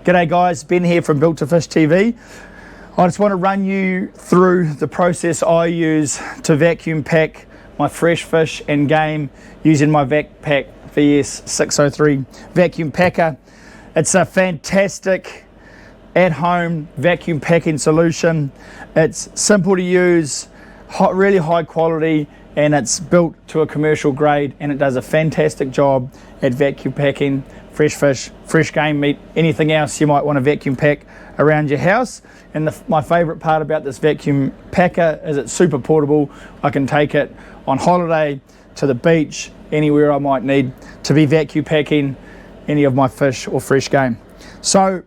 G'day guys, Ben here from Built to Fish TV. I just want to run you through the process I use to vacuum pack my fresh fish and game using my Vacpack VS603 vacuum packer. It's a fantastic at-home vacuum packing solution. It's simple to use, really high quality, and it's built to a commercial grade, and it does a fantastic job at vacuum packing fresh fish, fresh game meat, anything else you might want to vacuum pack around your house. And my favorite part about this vacuum packer is it's super portable. I can take it on holiday, to the beach, anywhere I might need to be vacuum packing any of my fish or fresh game. So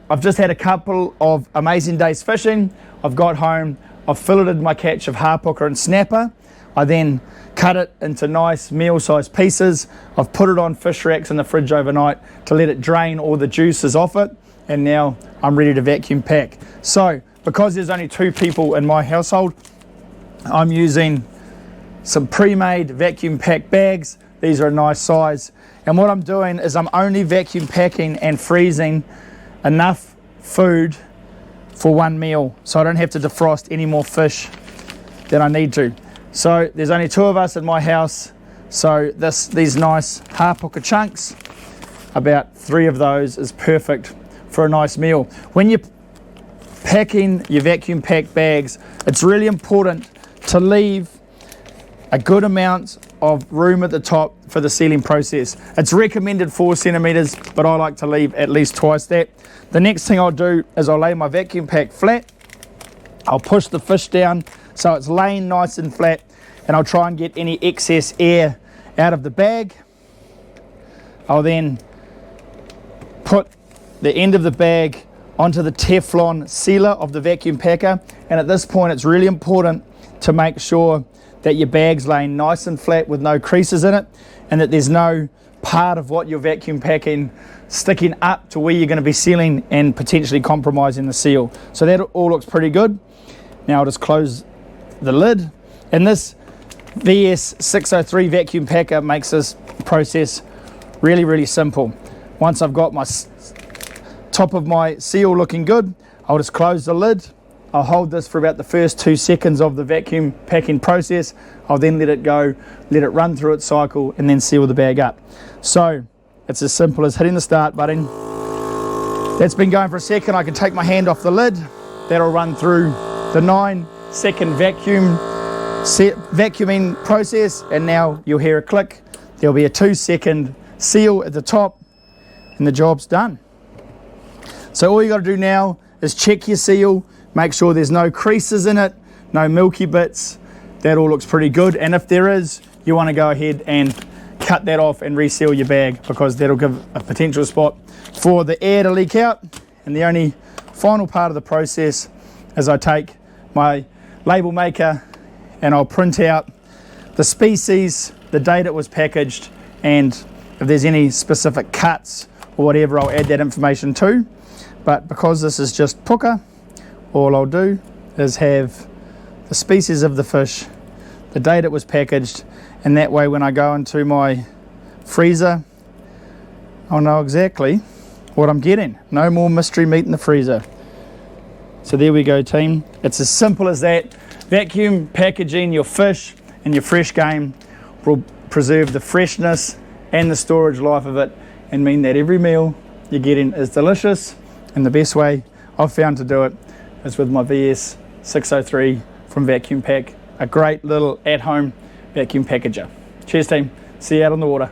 I've just had a couple of amazing days fishing. I've got home, I've filleted my catch of harpooker and snapper. I then cut it into nice meal-sized pieces. I've put it on fish racks in the fridge overnight to let it drain all the juices off it, and now I'm ready to vacuum pack. So, because there's only 2 people in my household, I'm using some pre-made vacuum pack bags. These are a nice size. And what I'm doing is I'm only vacuum packing and freezing enough food for one meal, so I don't have to defrost any more fish than I need to. So there's only 2 of us in my house, so these nice harpooker chunks, about 3 of those is perfect for a nice meal. When you're packing your vacuum pack bags, it's really important to leave a good amount of room at the top for the sealing process. It's recommended 4 centimeters, but I like to leave at least twice that. The next thing I'll do is I'll lay my vacuum pack flat. I'll push the fish down so it's laying nice and flat, and I'll try and get any excess air out of the bag. I'll then put the end of the bag onto the Teflon sealer of the vacuum packer, and at this point it's really important to make sure that your bag's laying nice and flat with no creases in it, and that there's no part of what you're vacuum packing sticking up to where you're going to be sealing and potentially compromising the seal. So that all looks pretty good. Now I'll just close the lid, and this VS603 vacuum packer makes this process really simple. Once I've got my top of my seal looking good, I'll just close the lid. I'll hold this for about the first 2 seconds of the vacuum packing process. I'll then let it go, let it run through its cycle, and then seal the bag up. So it's as simple as hitting the start button. That's been going for a second. I can take my hand off the lid. That'll run through the 9-second vacuuming process, and now you'll hear a click. There'll be a 2-second seal at the top, and the job's done. So all you got to do now is check your seal, make sure there's no creases in it, no milky bits. That all looks pretty good, and if there is, you want to go ahead and cut that off and reseal your bag, because that'll give a potential spot for the air to leak out. And the only final part of the process is I take my label maker and I'll print out the species, the date it was packaged, and if there's any specific cuts or whatever, I'll add that information too. But because this is just puka, all I'll do is have the species of the fish, the date it was packaged, and that way when I go into my freezer, I'll know exactly what I'm getting. No more mystery meat in the freezer. So there we go, team. It's as simple as that. Vacuum packaging your fish and your fresh game will preserve the freshness and the storage life of it, and mean that every meal you're getting is delicious. And the best way I've found to do it is with my VS603 from Vacpack, a great little at-home vacuum packager. Cheers, team. See you out on the water.